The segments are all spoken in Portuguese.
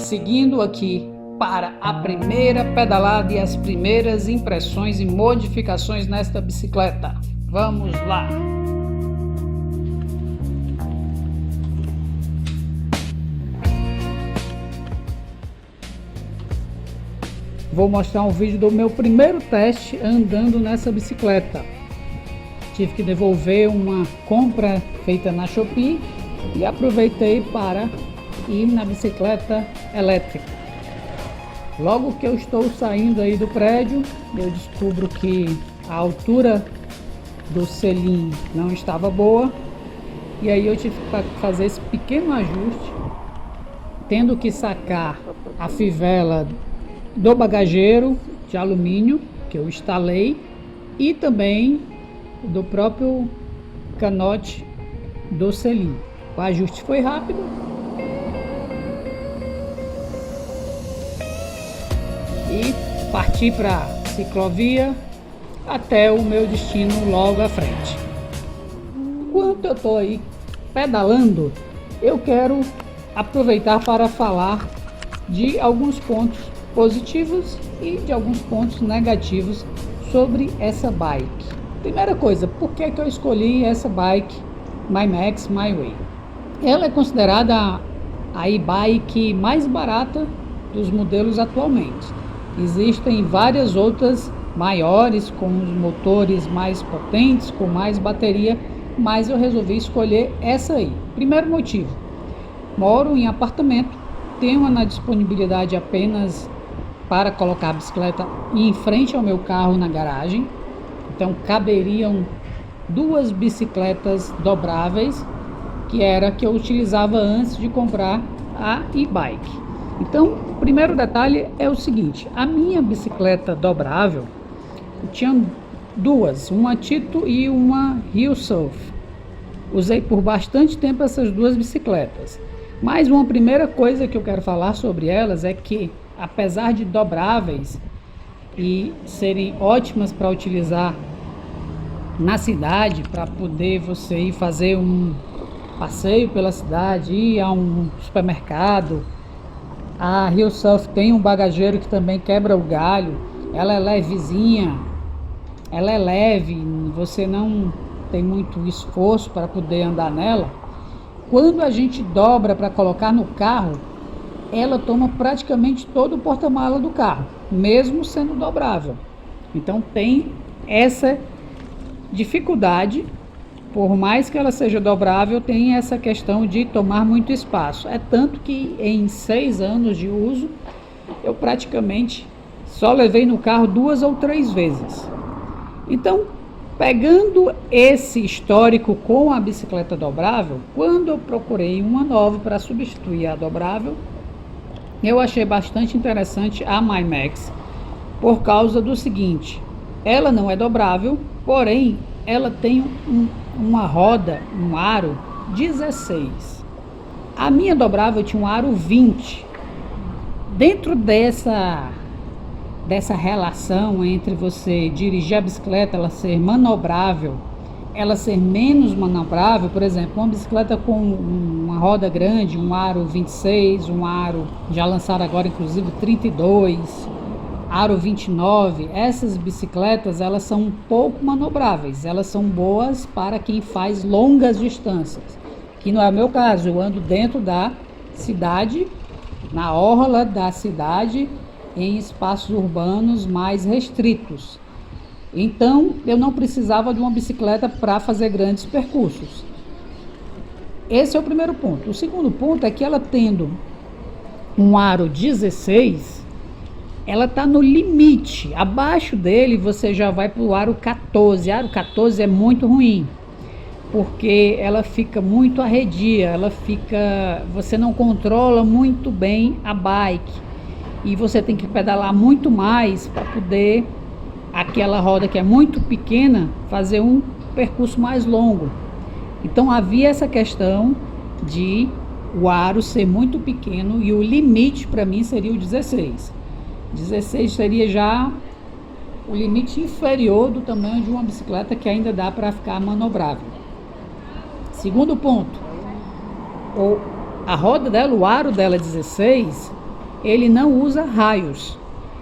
seguindo aqui para a primeira pedalada e as primeiras impressões e modificações nesta bicicleta. Vamos lá! Vou mostrar um vídeo do meu primeiro teste andando nessa bicicleta. Tive que devolver uma compra feita na Shopee e aproveitei para ir na bicicleta elétrica. Logo que eu estou saindo aí do prédio, eu descubro que a altura do selim não estava boa e aí eu tive que fazer esse pequeno ajuste, tendo que sacar a fivela do bagageiro de alumínio que eu instalei e também do próprio canote do selim. O ajuste foi rápido e parti para a ciclovia até o meu destino logo à frente. Enquanto eu estou aí pedalando, eu quero aproveitar para falar de alguns pontos positivos e de alguns pontos negativos sobre essa bike. Primeira coisa, por que eu escolhi essa bike MyMax MyWay? Ela é considerada a e-bike mais barata dos modelos atualmente. Existem várias outras maiores, com os motores mais potentes, com mais bateria, mas eu resolvi escolher essa aí. Primeiro motivo, moro em apartamento, tenho na disponibilidade apenas para colocar a bicicleta em frente ao meu carro na garagem, então caberiam duas bicicletas dobráveis, que era a que eu utilizava antes de comprar a e-bike. Então, o primeiro detalhe é o seguinte: a minha bicicleta dobrável, eu tinha duas, uma Tito e uma Rio Surf. Usei por bastante tempo essas duas bicicletas, mas uma primeira coisa que eu quero falar sobre elas é que, apesar de dobráveis e serem ótimas para utilizar na cidade, para poder você ir fazer um passeio pela cidade, ir a um supermercado, a Rio Surf tem um bagageiro que também quebra o galho, ela é levezinha, ela é leve, você não tem muito esforço para poder andar nela. Quando a gente dobra para colocar no carro, ela toma praticamente todo o porta-mala do carro, mesmo sendo dobrável. Então tem essa dificuldade, por mais que ela seja dobrável, tem essa questão de tomar muito espaço. É tanto que em 6 anos de uso, eu praticamente só levei no carro 2 ou 3 vezes. Então, pegando esse histórico com a bicicleta dobrável, quando eu procurei uma nova para substituir a dobrável, eu achei bastante interessante a MyMax, por causa do seguinte: ela não é dobrável, porém ela tem uma roda, um aro 16. A minha dobrável tinha um aro 20. Dentro dessa relação entre você dirigir a bicicleta, ela ser manobrável, ela ser menos manobrável, por exemplo, uma bicicleta com uma roda grande, um aro 26, um aro, já lançaram agora inclusive 32, aro 29, essas bicicletas elas são um pouco manobráveis, elas são boas para quem faz longas distâncias, que não é o meu caso, eu ando dentro da cidade, na orla da cidade, em espaços urbanos mais restritos. Então, eu não precisava de uma bicicleta para fazer grandes percursos. Esse é o primeiro ponto. O segundo ponto é que ela tendo um aro 16, ela está no limite. Abaixo dele você já vai para o aro 14. Aro 14 é muito ruim, porque ela fica muito arredia, você não controla muito bem a bike e você tem que pedalar muito mais para poder aquela roda que é muito pequena fazer um percurso mais longo. Então havia essa questão de o aro ser muito pequeno e o limite para mim seria o 16. 16 seria já o limite inferior do tamanho de uma bicicleta que ainda dá para ficar manobrável. Segundo ponto, a roda dela, o aro dela é 16, ele não usa raios.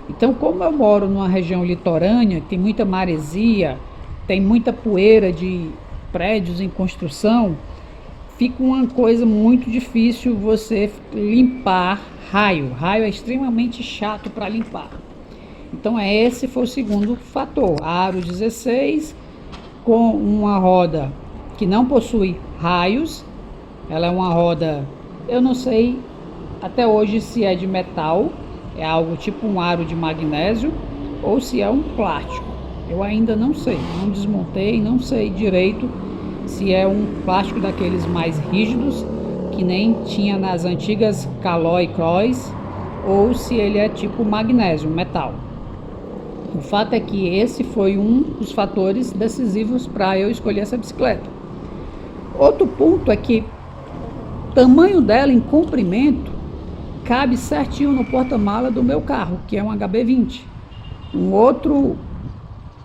Então, como eu moro numa região litorânea, tem muita maresia, tem muita poeira de prédios em construção, fica uma coisa muito difícil você limpar raio. Raio é extremamente chato para limpar. Então, esse foi o segundo fator. Aro 16 com uma roda que não possui raios. Ela é uma roda, eu não sei até hoje se é de metal, é algo tipo um aro de magnésio, ou se é um plástico. Eu ainda não sei, não desmontei, não sei direito se é um plástico daqueles mais rígidos, que nem tinha nas antigas Caloi Cross, ou se ele é tipo magnésio, metal. O fato é que esse foi um dos fatores decisivos para eu escolher essa bicicleta. Outro ponto é que o tamanho dela em comprimento cabe certinho no porta-mala do meu carro, que é um HB20. Um outro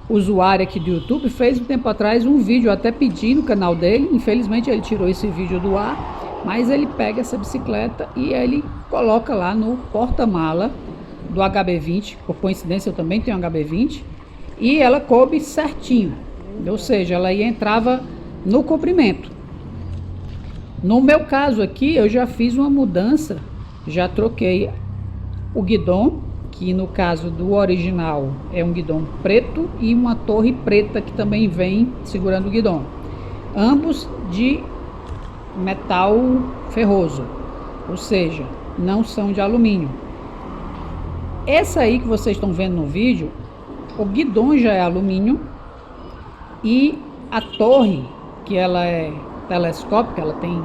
usuário aqui do YouTube fez um tempo atrás um vídeo, até pedi no canal dele, infelizmente ele tirou esse vídeo do ar, mas ele pega essa bicicleta e ele coloca lá no porta-mala do HB20, por coincidência eu também tenho um HB20, e ela coube certinho, ou seja, ela entrava no comprimento. No meu caso aqui, eu já fiz uma mudança, já troquei o guidão, que no caso do original é um guidão preto e uma torre preta que também vem segurando o guidão. Ambos de metal ferroso, ou seja, não são de alumínio. Essa aí que vocês estão vendo no vídeo, o guidão já é alumínio e a torre, que ela é telescópica, ela tem,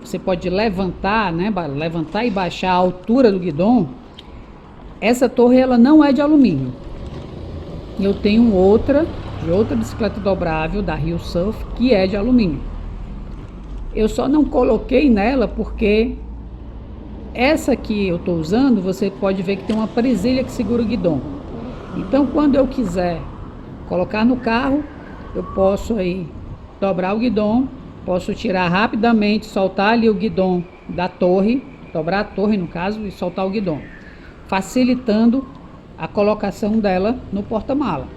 você pode levantar, né, levantar e baixar a altura do guidão. Essa torre ela não é de alumínio. Eu tenho outra, de outra bicicleta dobrável da Rio Surf, que é de alumínio. Eu só não coloquei nela porque essa que eu estou usando, você pode ver que tem uma presilha que segura o guidão. Então, quando eu quiser colocar no carro, eu posso aí dobrar o guidão, posso tirar rapidamente, soltar ali o guidão da torre, dobrar a torre no caso e soltar o guidão, facilitando a colocação dela no porta-mala.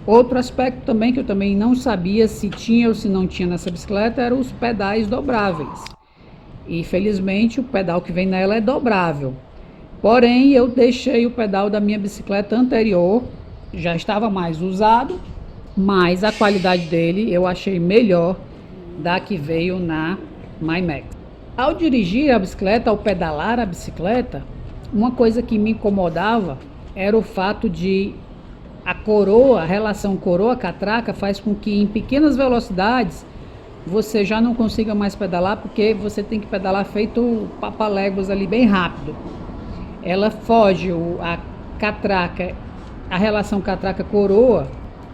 Outro aspecto também que eu também não sabia se tinha ou se não tinha nessa bicicleta eram os pedais dobráveis. E felizmente o pedal que vem nela é dobrável. Porém, eu deixei o pedal da minha bicicleta anterior, já estava mais usado, mas a qualidade dele eu achei melhor da que veio na MyMax. Ao dirigir a bicicleta, ao pedalar a bicicleta, uma coisa que me incomodava era o fato de a relação coroa-catraca faz com que em pequenas velocidades você já não consiga mais pedalar, porque você tem que pedalar feito papaléguas ali bem rápido. Ela foge, a catraca, a relação catraca-coroa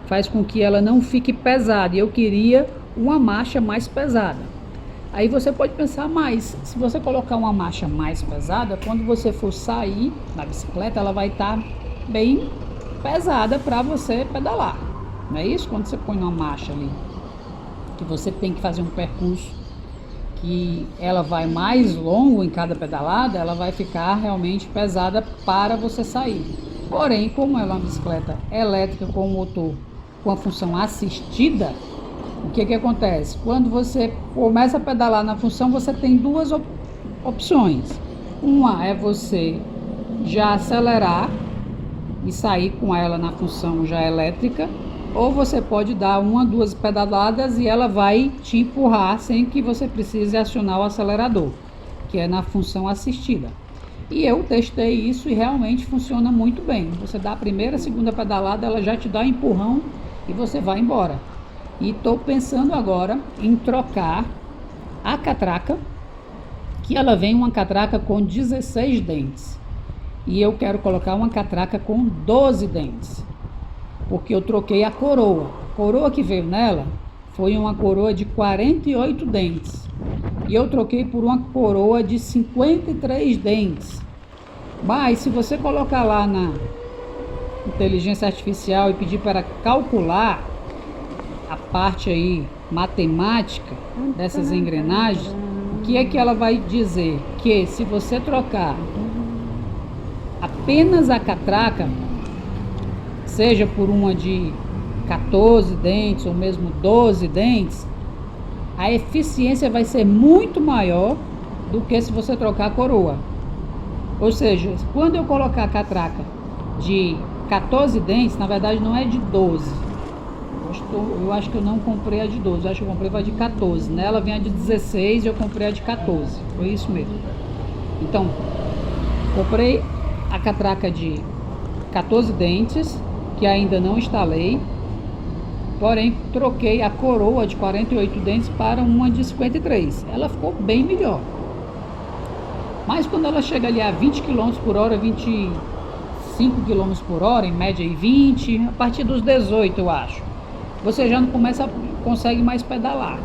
faz com que ela não fique pesada, e eu queria uma marcha mais pesada. Aí você pode pensar, mas se você colocar uma marcha mais pesada, quando você for sair na bicicleta, ela vai estar bem pesada para você pedalar. Não é isso? Quando você põe uma marcha ali, que você tem que fazer um percurso que ela vai mais longo em cada pedalada, ela vai ficar realmente pesada para você sair. Porém, como ela é uma bicicleta elétrica com motor com a função assistida, o que acontece? Quando você começa a pedalar na função, você tem duas opções. Uma é você já acelerar e sair com ela na função já elétrica, ou você pode dar uma, duas pedaladas e ela vai te empurrar sem que você precise acionar o acelerador, que é na função assistida. E eu testei isso e realmente funciona muito bem. Você dá a primeira, a segunda pedalada, ela já te dá um empurrão e você vai embora. E estou pensando agora em trocar a catraca, que ela vem uma catraca com 16 dentes. E eu quero colocar uma catraca com 12 dentes. Porque eu troquei a coroa. A coroa que veio nela foi uma coroa de 48 dentes. E eu troquei por uma coroa de 53 dentes. Mas se você colocar lá na inteligência artificial e pedir para calcular a parte aí matemática dessas engrenagens, o que é que ela vai dizer? Que se você trocar apenas a catraca, seja por uma de 14 dentes ou mesmo 12 dentes, a eficiência vai ser muito maior do que se você trocar a coroa. Ou seja, quando eu colocar a catraca de 14 dentes, na verdade não é de 12. Eu acho que eu não comprei a de 12, eu acho que eu comprei a de 14. Nela vem a de 16 e eu comprei a de 14. Foi isso mesmo. Então, comprei a catraca de 14 dentes, que ainda não instalei. Porém, troquei a coroa de 48 dentes para uma de 53. Ela ficou bem melhor. Mas quando ela chega ali a 20 km por hora, 25 km por hora, em média aí 20, a partir dos 18 eu acho, você já não consegue mais pedalar,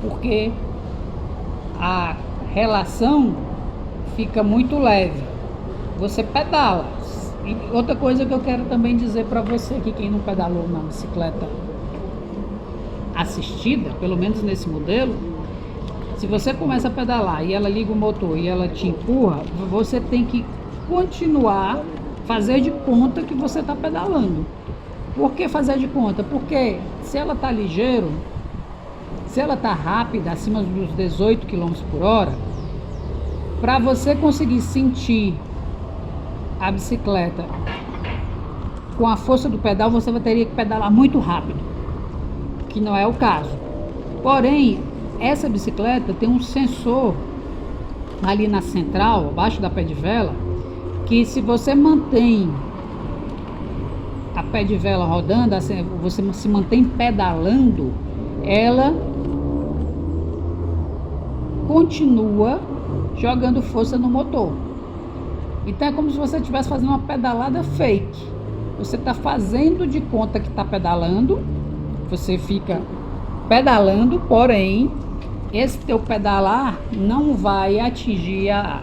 porque a relação fica muito leve. Você pedala. E outra coisa que eu quero também dizer para você, que quem não pedalou na bicicleta assistida, pelo menos nesse modelo, se você começa a pedalar e ela liga o motor e ela te empurra, você tem que continuar, fazer de conta que você está pedalando. Por que fazer de conta? Porque se ela está ligeiro, se ela está rápida, acima dos 18 km por hora, para você conseguir sentir a bicicleta com a força do pedal, você teria que pedalar muito rápido, que não é o caso. Porém, essa bicicleta tem um sensor ali na central, abaixo da pé de vela, que se você mantém a pé de vela rodando, assim, você se mantém pedalando, ela continua jogando força no motor. Então é como se você estivesse fazendo uma pedalada fake. Você está fazendo de conta que está pedalando, você fica pedalando, porém esse teu pedalar não vai atingir a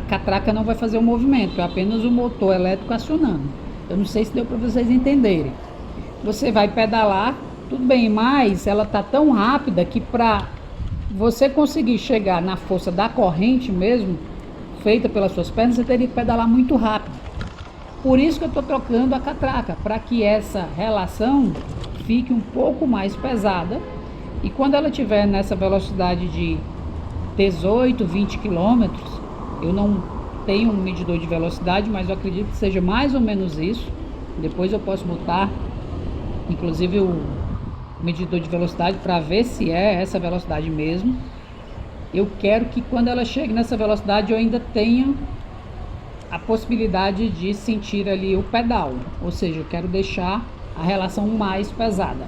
catraca, não vai fazer o movimento, é apenas o motor elétrico acionando. Eu não sei se deu para vocês entenderem. Você vai pedalar, tudo bem, mas ela tá tão rápida que para você conseguir chegar na força da corrente mesmo, feita pelas suas pernas, você teria que pedalar muito rápido. Por isso que eu estou trocando a catraca, para que essa relação fique um pouco mais pesada. E quando ela estiver nessa velocidade de 18, 20 km, eu não tenho um medidor de velocidade, mas eu acredito que seja mais ou menos isso. Depois eu posso botar, inclusive, o medidor de velocidade para ver se é essa velocidade mesmo. Eu quero que quando ela chegue nessa velocidade eu ainda tenha a possibilidade de sentir ali o pedal. Ou seja, eu quero deixar a relação mais pesada.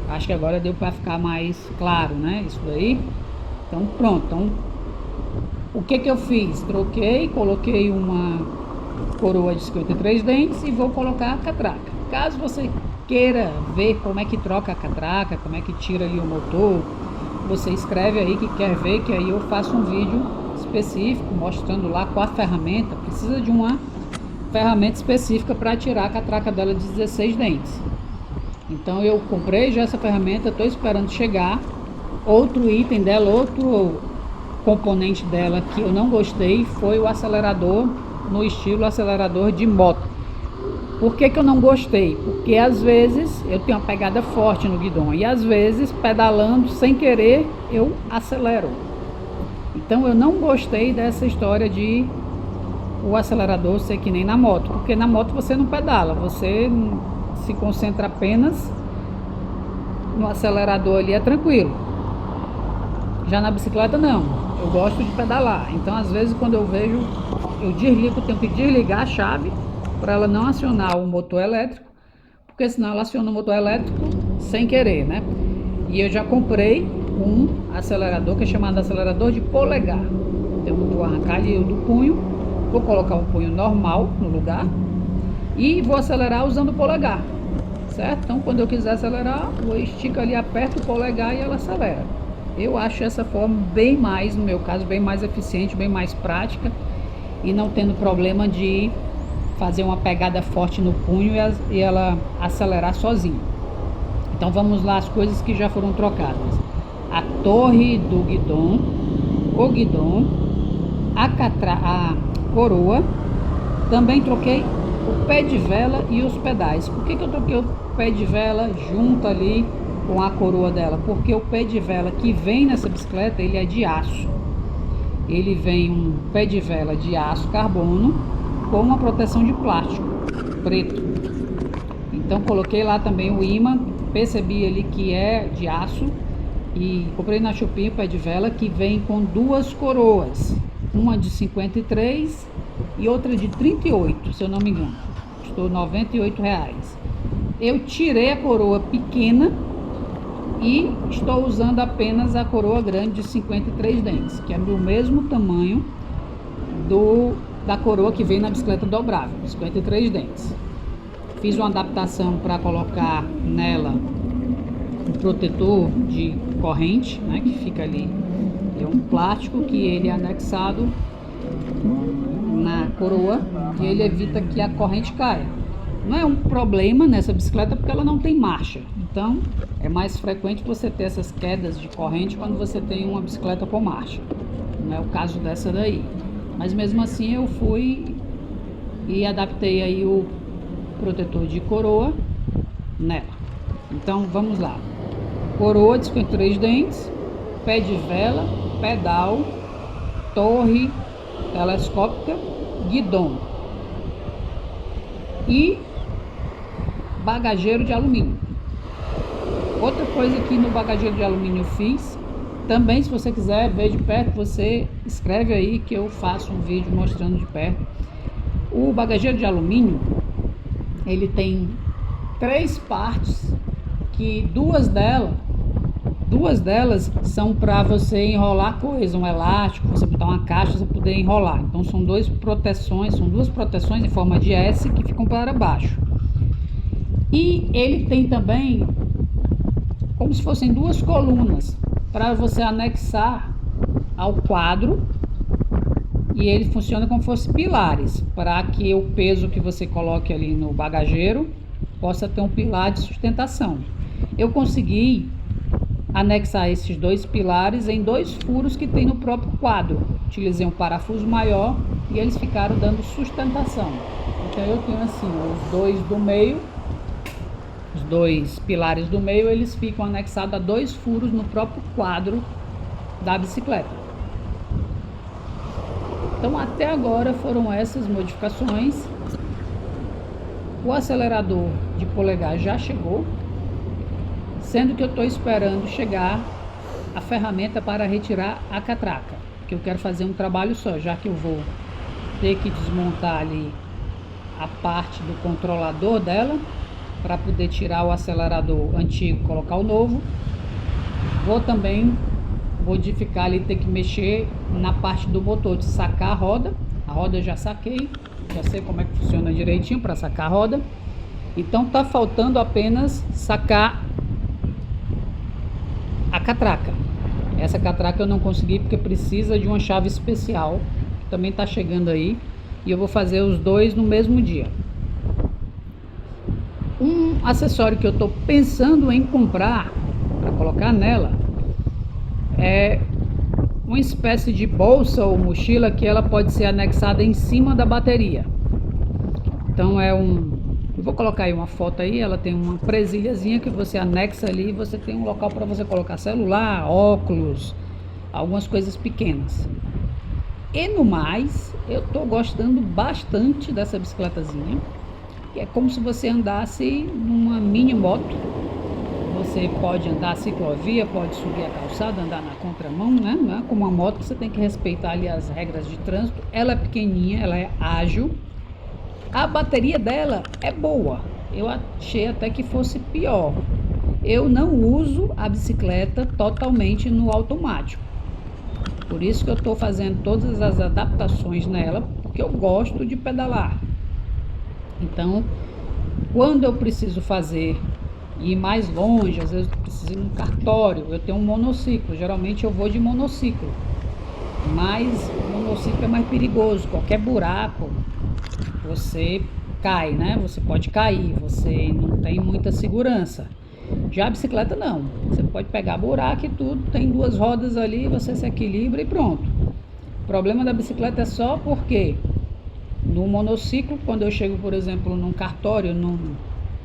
Acho que agora deu para ficar mais claro, né? Isso daí. Então pronto. Então, o que eu fiz? Troquei, coloquei uma coroa de 53 dentes e vou colocar a catraca. Caso você queira ver como é que troca a catraca, como é que tira ali o motor, você escreve aí que quer ver, que aí eu faço um vídeo específico mostrando lá qual a ferramenta. Precisa de uma ferramenta específica para tirar a catraca dela de 16 dentes. Então eu comprei já essa ferramenta, estou esperando chegar. Outro item dela, outro componente dela que eu não gostei foi o acelerador no estilo acelerador de moto. Por que eu não gostei? Porque às vezes eu tenho uma pegada forte no guidão e às vezes pedalando sem querer eu acelero. Então eu não gostei dessa história de o acelerador ser que nem na moto, porque na moto você não pedala, você se concentra apenas no acelerador ali, é tranquilo. Já na bicicleta não, eu gosto de pedalar, então às vezes quando eu vejo, eu desligo, tenho que desligar a chave para ela não acionar o motor elétrico, porque senão ela aciona o motor elétrico sem querer, né? E eu já comprei um acelerador que é chamado acelerador de polegar. Eu vou arrancar ali do punho, vou colocar um punho normal no lugar e vou acelerar usando o polegar, certo? Então quando eu quiser acelerar, eu estico ali, aperto o polegar e ela acelera. Eu acho essa forma bem mais, no meu caso, bem mais eficiente, bem mais prática e não tendo problema de fazer uma pegada forte no punho e ela acelerar sozinha. Então vamos lá as coisas que já foram trocadas: a torre do guidão, o guidão, a coroa, Também troquei o pé de vela e os pedais. Por que eu troquei o pé de vela junto ali com a coroa dela? Porque o pé de vela que vem nessa bicicleta, ele é de aço. Ele vem um pé de vela de aço carbono com uma proteção de plástico preto. Então coloquei lá também o imã, percebi ali que é de aço e comprei na Shopee o pé de vela que vem com duas coroas, uma de 53 e outra de 38, se eu não me engano. Custou R$98. Eu tirei a coroa pequena e estou usando apenas a coroa grande de 53 dentes, que é do mesmo tamanho da coroa que vem na bicicleta dobrável, 53 dentes. Fiz uma adaptação para colocar nela um protetor de corrente, né, que fica ali. É um plástico que ele é anexado na coroa e ele evita que a corrente caia. Não é um problema nessa bicicleta porque ela não tem marcha. Então é mais frequente você ter essas quedas de corrente quando você tem uma bicicleta com marcha. Não é o caso dessa daí. Mas mesmo assim eu fui e adaptei aí o protetor de coroa nela. Então vamos lá. Coroa de 53 dentes, pé de vela, pedal, torre telescópica, guidão e bagageiro de alumínio. Outra coisa que no bagageiro de alumínio eu fiz, também se você quiser ver de perto, você escreve aí que eu faço um vídeo mostrando de perto. O bagageiro de alumínio, ele tem 3 partes, que duas delas são para você enrolar coisa, um elástico, você botar uma caixa, você poder enrolar. Então são duas proteções em forma de S que ficam para baixo. E ele tem também como se fossem 2 colunas para você anexar ao quadro, e ele funciona como se fosse pilares, para que o peso que você coloque ali no bagageiro possa ter um pilar de sustentação. Eu consegui anexar esses 2 pilares em 2 furos que tem no próprio quadro. Utilizei um parafuso maior e eles ficaram dando sustentação. Então eu tenho assim, os 2 do meio, os 2 pilares do meio, eles ficam anexados a 2 furos no próprio quadro da bicicleta. Então até agora foram essas modificações. O acelerador de polegar já chegou, sendo que eu estou esperando chegar a ferramenta para retirar a catraca, que eu quero fazer um trabalho só, já que eu vou ter que desmontar ali a parte do controlador dela para poder tirar o acelerador antigo e colocar o novo. Vou também modificar ali, ter que mexer na parte do motor, de sacar a roda eu já saquei, já sei como é que funciona direitinho para sacar a roda. Então tá faltando apenas sacar a catraca. Essa catraca eu não consegui porque precisa de uma chave especial, que também tá chegando aí, e eu vou fazer os 2 no mesmo dia. Um acessório que eu tô pensando em comprar para colocar nela é uma espécie de bolsa ou mochila que ela pode ser anexada em cima da bateria. Então eu vou colocar aí uma foto aí, ela tem uma presilhazinha que você anexa ali e você tem um local para você colocar celular, óculos, algumas coisas pequenas. E no mais, eu tô gostando bastante dessa bicicletazinha, que é como se você andasse numa mini moto. Você pode andar ciclovia, pode subir a calçada, andar na contramão, né? Não é como uma moto que você tem que respeitar ali as regras de trânsito. Ela é pequenininha, ela é ágil. A bateria dela é boa. Eu achei até que fosse pior. Eu não uso a bicicleta totalmente no automático. Por isso que eu estou fazendo todas as adaptações nela, porque eu gosto de pedalar. Então, quando eu preciso ir mais longe, às vezes eu preciso ir num cartório, eu tenho um monociclo, geralmente eu vou de monociclo, mas o monociclo é mais perigoso, qualquer buraco você cai, né? Você pode cair, você não tem muita segurança. Já a bicicleta não, você pode pegar buraco e tudo, tem 2 rodas ali, você se equilibra e pronto. O problema da bicicleta é só porque No monociclo, quando eu chego, por exemplo, num cartório, num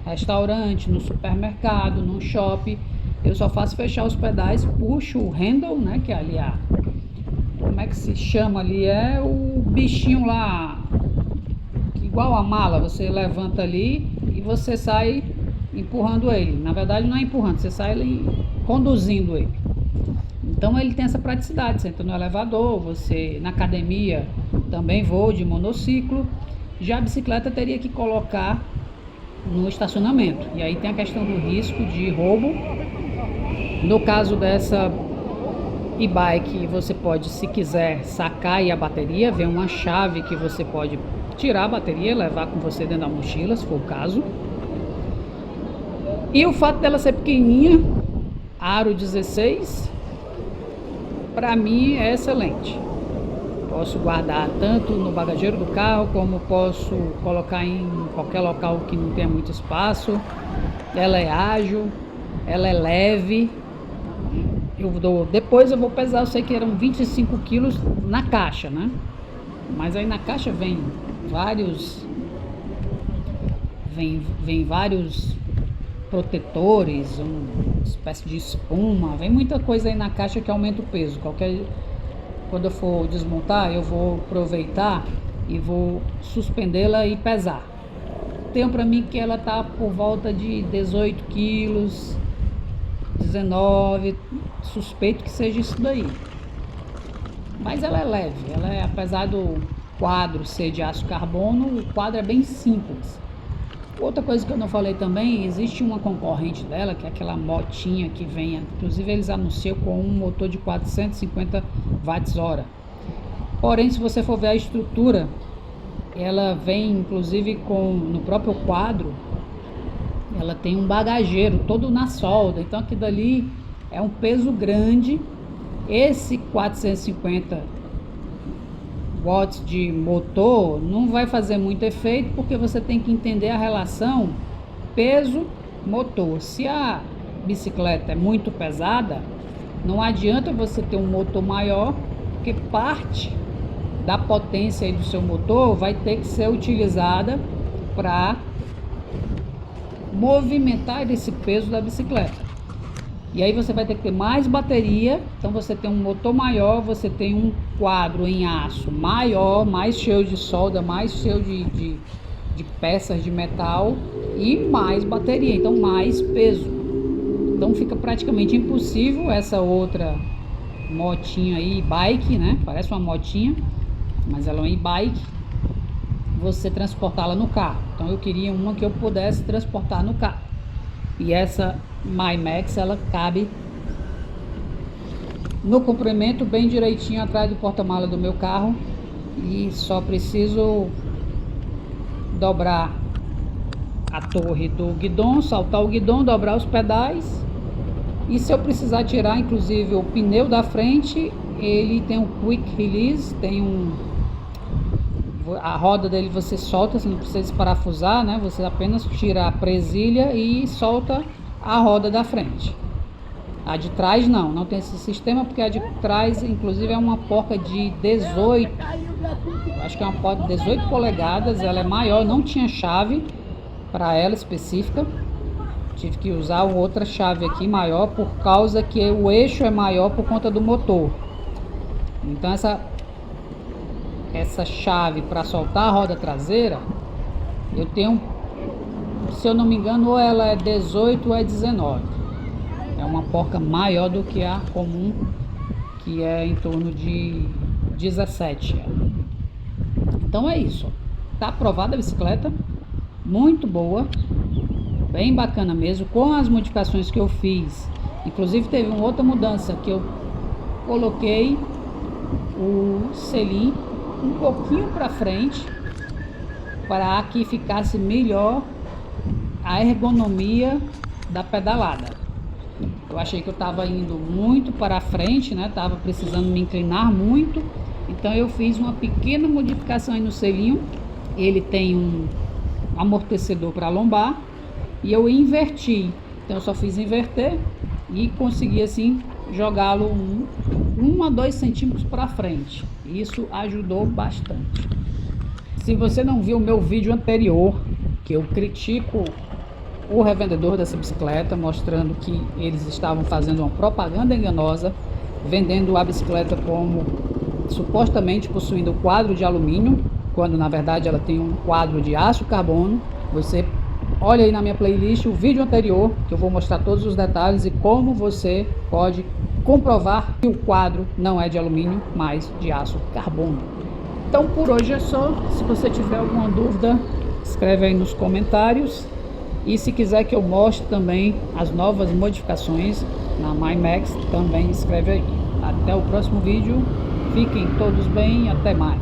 restaurante, no supermercado, num shopping, eu só faço fechar os pedais, puxo o handle, né, que é ali como é que se chama ali? É o bichinho lá, igual a mala, você levanta ali e você sai empurrando ele. Na verdade não é empurrando, você sai ali conduzindo ele. Então ele tem essa praticidade, você entra no elevador, você na academia também vou de monociclo. Já a bicicleta teria que colocar no estacionamento. E aí tem a questão do risco de roubo. No caso dessa e-bike, você pode, se quiser, sacar aí a bateria, vem uma chave que você pode tirar a bateria, levar com você dentro da mochila, se for o caso. E o fato dela ser pequenininha, aro 16, para mim é excelente. Posso guardar tanto no bagageiro do carro, como posso colocar em qualquer local que não tenha muito espaço. Ela é ágil, ela é leve. Depois eu vou pesar, eu sei que eram 25 quilos na caixa, né? Mas aí na caixa vem vários protetores, uma espécie de espuma, vem muita coisa aí na caixa que aumenta o peso. Quando eu for desmontar, eu vou aproveitar e vou suspendê-la e pesar. Tenho para mim que ela tá por volta de 18 quilos, 19, suspeito que seja isso daí. Mas ela é leve, apesar do quadro ser de aço carbono, o quadro é bem simples. Outra coisa que eu não falei também, existe uma concorrente dela, que é aquela motinha que vem, inclusive eles anunciam com um motor de 450 watts-hora. Porém, se você for ver a estrutura, ela vem inclusive no próprio quadro, ela tem um bagageiro todo na solda, então aquilo dali é um peso grande. Esse 450 watts de motor não vai fazer muito efeito, porque você tem que entender a relação peso-motor. Se a bicicleta é muito pesada, não adianta você ter um motor maior, porque parte da potência aí do seu motor vai ter que ser utilizada para movimentar esse peso da bicicleta. E aí você vai ter que ter mais bateria. Então você tem um motor maior, você tem um quadro em aço maior, mais cheio de solda, mais cheio de peças de metal e mais bateria, então mais peso. Então fica praticamente impossível essa outra motinha aí, bike, né? Parece uma motinha, mas ela é uma e-bike, você transportá-la no carro. Então eu queria uma que eu pudesse transportar no carro. E essa MyMax, ela cabe no comprimento bem direitinho atrás do porta-mala do meu carro. E só preciso dobrar a torre do guidão, saltar o guidão, dobrar os pedais. E se eu precisar tirar inclusive o pneu da frente, ele tem um quick release, a roda dele você solta, você não precisa desparafusar, né? Você apenas tira a presilha e solta a roda da frente. A de trás não tem esse sistema, porque a de trás inclusive é uma porca de 18, acho que é uma porca de 18 polegadas, ela é maior, não tinha chave para ela específica, tive que usar outra chave aqui maior, por causa que o eixo é maior por conta do motor. Então essa chave para soltar a roda traseira, eu tenho, se eu não me engano, ou ela é 18 ou é 19. É uma porca maior do que a comum, que é em torno de 17. Então é isso. Tá aprovada a bicicleta, muito boa, bem bacana mesmo, com as modificações que eu fiz. Inclusive teve uma outra mudança, que eu coloquei o selim um pouquinho para frente, para que ficasse melhor a ergonomia da pedalada. Eu achei que eu estava indo muito para frente, né? Tava precisando me inclinar muito, então eu fiz uma pequena modificação aí no selinho. Ele tem um amortecedor para lombar e eu inverti, então eu só fiz inverter e consegui assim jogá-lo 1 a 2 centímetros para frente. Isso ajudou bastante. Se você não viu o meu vídeo anterior, que eu critico o revendedor dessa bicicleta, mostrando que eles estavam fazendo uma propaganda enganosa, vendendo a bicicleta como supostamente possuindo quadro de alumínio, quando na verdade ela tem um quadro de aço carbono. Você olha aí na minha playlist o vídeo anterior, que eu vou mostrar todos os detalhes e como você pode comprovar que o quadro não é de alumínio, mas de aço carbono. Então por hoje é só. Se você tiver alguma dúvida, escreve aí nos comentários. E se quiser que eu mostre também as novas modificações na MyMax, também escreve aí. Até o próximo vídeo. Fiquem todos bem e até mais.